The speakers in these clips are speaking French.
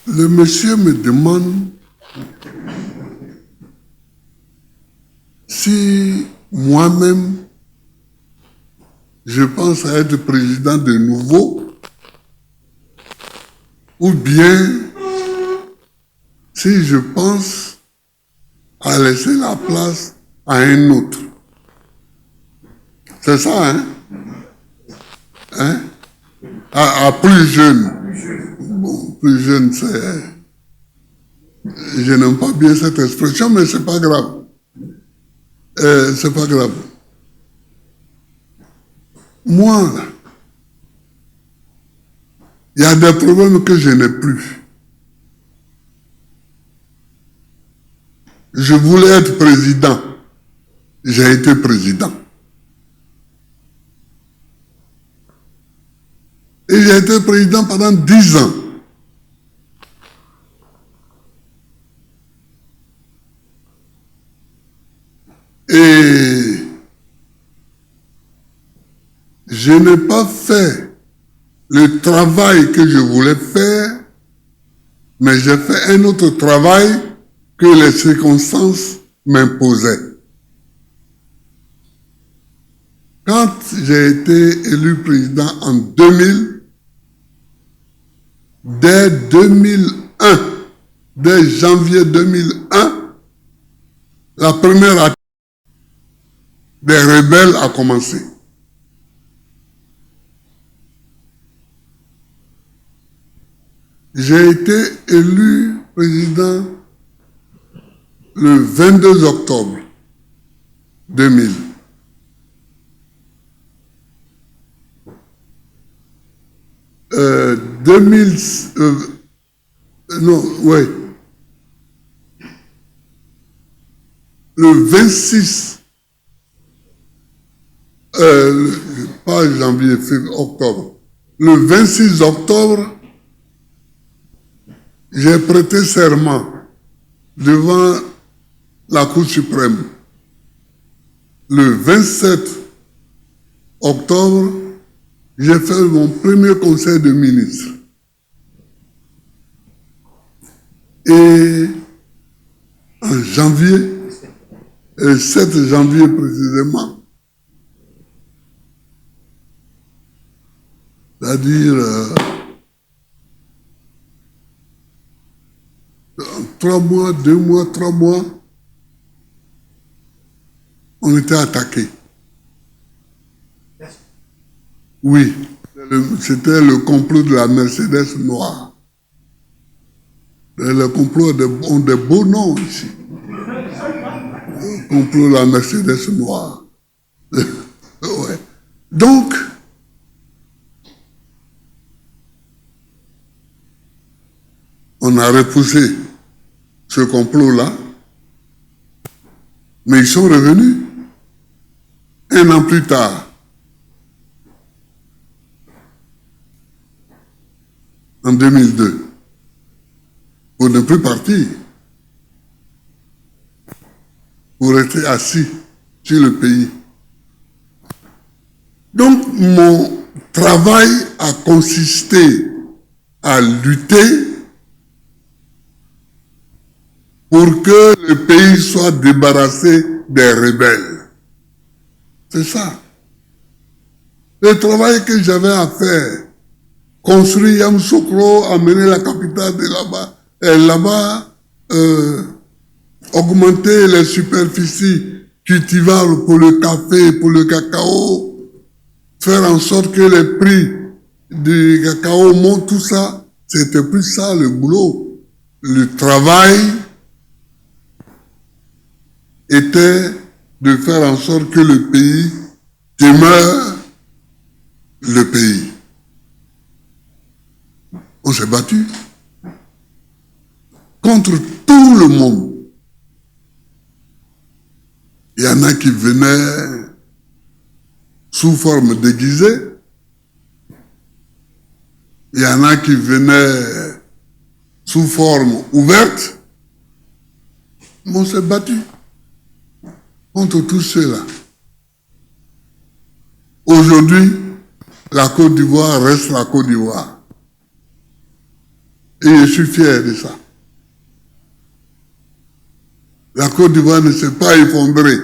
Le monsieur me demande si moi-même je pense à être président de nouveau ou bien si je pense à laisser la place à un autre. C'est ça, hein? Hein? À plus jeune. Bon, plus jeune, c'est... Je n'aime pas bien cette expression, mais c'est pas grave. C'est pas grave. Moi, là, il y a des problèmes que je n'ai plus. Je voulais être président. J'ai été président. Et j'ai été président pendant 10 ans. Et je n'ai pas fait le travail que je voulais faire, mais j'ai fait un autre travail que les circonstances m'imposaient. Quand j'ai été élu président en 2000, dès 2001, dès janvier 2001, la première attaque des rebelles a commencé. J'ai été élu président le 22 octobre 2000. Le 26, pas janvier, octobre. Le 26 octobre, j'ai prêté serment devant la Cour suprême. Le 27 octobre, j'ai fait mon premier conseil de ministre. Et en janvier, le 7 janvier précisément, c'est-à-dire 3 mois, 2 mois, 3 mois, on était attaqués. Oui, c'était le complot de la Mercedes noire. Le complot ont des beaux noms ici. Le complot de la Mercedes noire. Ouais. Donc, on a repoussé ce complot-là, mais ils sont revenus 1 an plus tard. En 2002, pour ne plus partir, pour rester assis sur le pays. Donc, mon travail a consisté à lutter pour que le pays soit débarrassé des rebelles. C'est ça. Le travail que j'avais à faire, construire Yamoussoukro, amener la capitale de là-bas, et là-bas, augmenter les superficies cultivables pour le café, pour le cacao, faire en sorte que les prix du cacao montent, tout ça, c'était plus ça le boulot. Le travail était de faire en sorte que le pays demeure le pays. On s'est battu contre tout le monde. Il y en a qui venaient sous forme déguisée. Il y en a qui venaient sous forme ouverte. Mais on s'est battu contre tous ceux-là. Aujourd'hui, la Côte d'Ivoire reste la Côte d'Ivoire. Et je suis fier de ça. La Côte d'Ivoire ne s'est pas effondrée.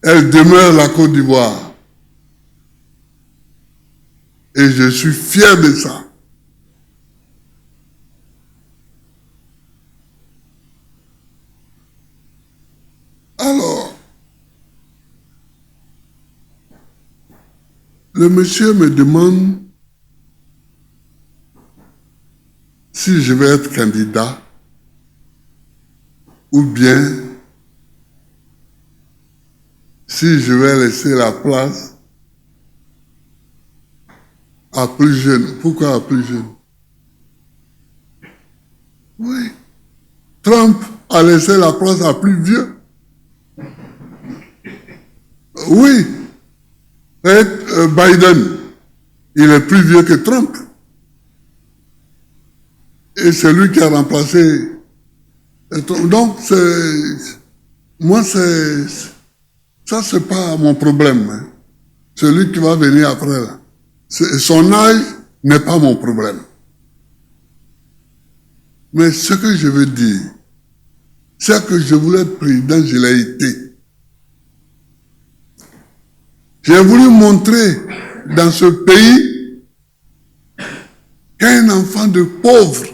Elle demeure la Côte d'Ivoire. Et je suis fier de ça. Alors, le monsieur me demande si je vais être candidat ou bien si je vais laisser la place à plus jeune. Pourquoi à plus jeune? Oui. Trump a laissé la place à plus vieux. Oui. Et Biden, il est plus vieux que Trump. Et c'est lui qui a remplacé Trump. Donc, moi, ça, c'est pas mon problème. Hein. Celui qui va venir après, là. Son âge n'est pas mon problème. Mais ce que je veux dire, c'est que je voulais être président, je l'ai été. J'ai voulu montrer dans ce pays qu'un enfant de pauvre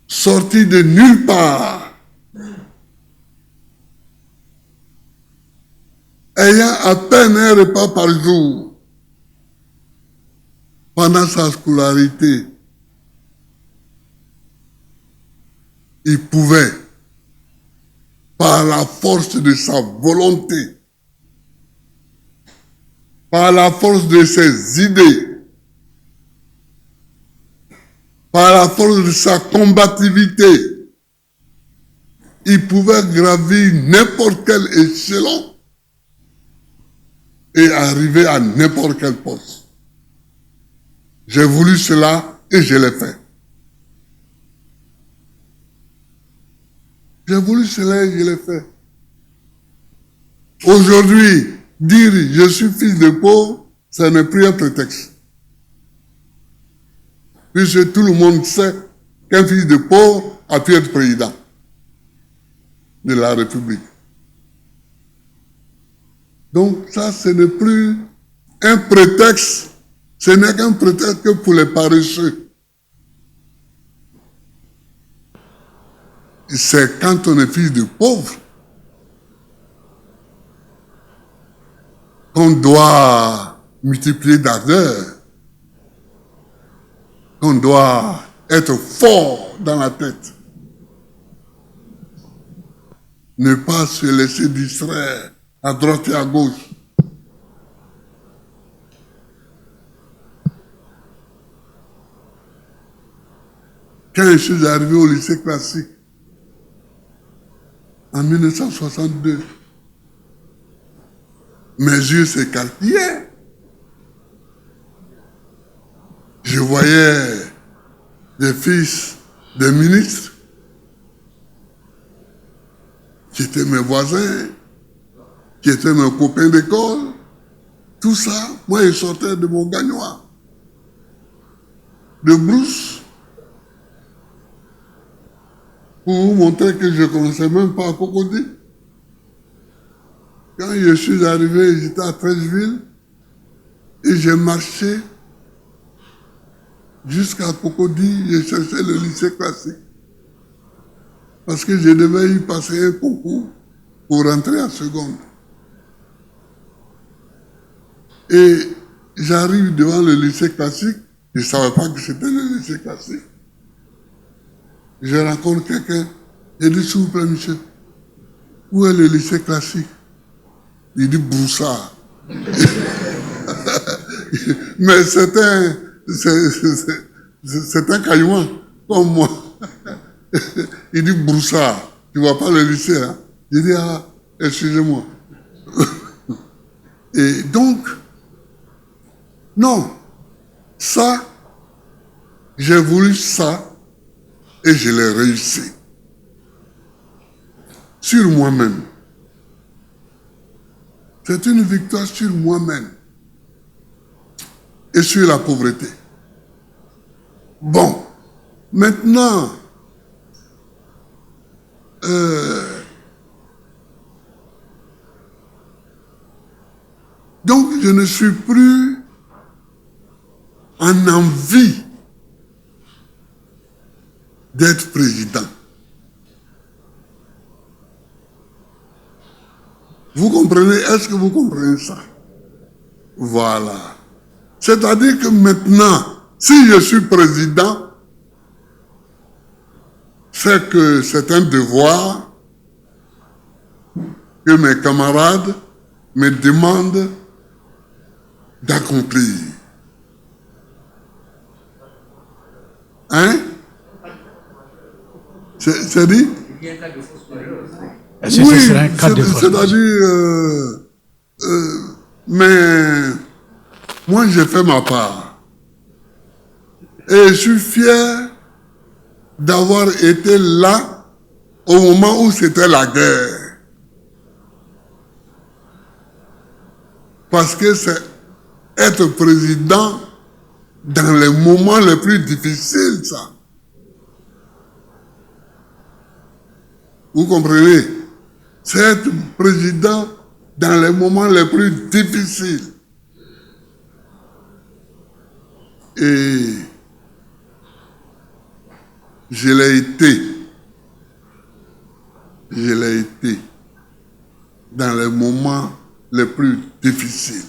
sorti de nulle part, ayant à peine un repas par jour pendant sa scolarité, il pouvait, par la force de sa volonté, par la force de ses idées, par la force de sa combativité, il pouvait gravir n'importe quel échelon et arriver à n'importe quel poste. J'ai voulu cela et je l'ai fait. J'ai voulu cela et je l'ai fait. Aujourd'hui, dire je suis fils de pauvre, ça n'est plus un prétexte. Puisque tout le monde sait qu'un fils de pauvre a pu être président de la République. Donc ça, ce n'est plus un prétexte, ce n'est qu'un prétexte que pour les paresseux. C'est quand on est fils de pauvre qu'on doit multiplier d'ardeur, qu'on doit être fort dans la tête. Ne pas se laisser distraire à droite et à gauche. Quand je suis arrivé au lycée classique, en 1962, mes yeux s'écarquillaient. Je voyais des fils de ministres qui étaient mes voisins, qui étaient mes copains d'école. Tout ça, moi, je sortais de mon gagnoir, de brousse, pour vous montrer que je ne connaissais même pas Cocody. Quand je suis arrivé, j'étais à Treichville et j'ai marché jusqu'à Cocody, j'ai cherché le lycée classique. Parce que je devais y passer un concours pour rentrer en seconde. Et j'arrive devant le lycée classique, je ne savais pas que c'était le lycée classique. Je rencontre quelqu'un, je dis s'il vous plaît monsieur, où est le lycée classique? Il dit Broussard. Mais c'est un caillouin comme moi. Il dit Broussard, tu vois pas le lycée là? Je dis ah, excusez-moi. Et donc, non, ça, j'ai voulu ça et je l'ai réussi. Sur moi-même. C'est une victoire sur moi-même. et sur la pauvreté. Bon, maintenant, donc je ne suis plus en envie d'être président. Vous comprenez? Est-ce que vous comprenez ça? Voilà. C'est-à-dire que maintenant, si je suis président, c'est que c'est un devoir que mes camarades me demandent d'accomplir. Hein? C'est dit? Est-ce que ce serait un cas de c'est-à-dire, mais moi j'ai fait ma part. Et je suis fier d'avoir été là au moment où c'était la guerre. Parce que c'est être président dans les moments les plus difficiles, ça. Vous comprenez? C'est être président dans les moments les plus difficiles. Et je l'ai été. Je l'ai été dans les moments les plus difficiles.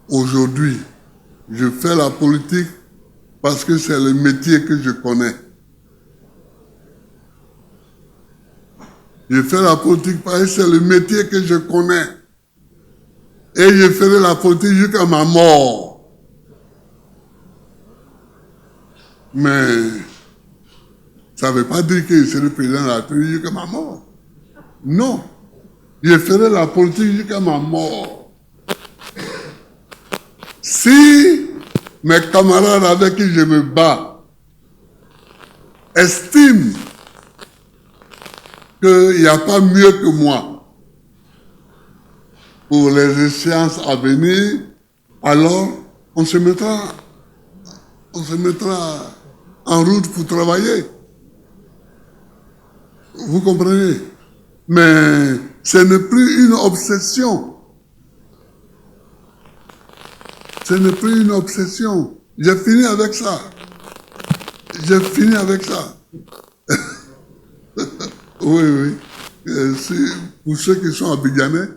Aujourd'hui, je fais la politique parce que c'est le métier que je connais. Je fais la politique parce que c'est le métier que je connais. Et je ferai la politique jusqu'à ma mort. Mais ça ne veut pas dire que je serai président de la République jusqu'à ma mort. Non. Je ferai la politique jusqu'à ma mort. Si mes camarades avec qui je me bats estiment qu'il n'y a pas mieux que moi pour les échéances à venir, alors on se mettra en route pour travailler. Vous comprenez? Mais ce n'est plus une obsession. Ce n'est plus une obsession. J'ai fini avec ça. J'ai fini avec ça. Oui, oui. Pour ceux qui sont abidjanais,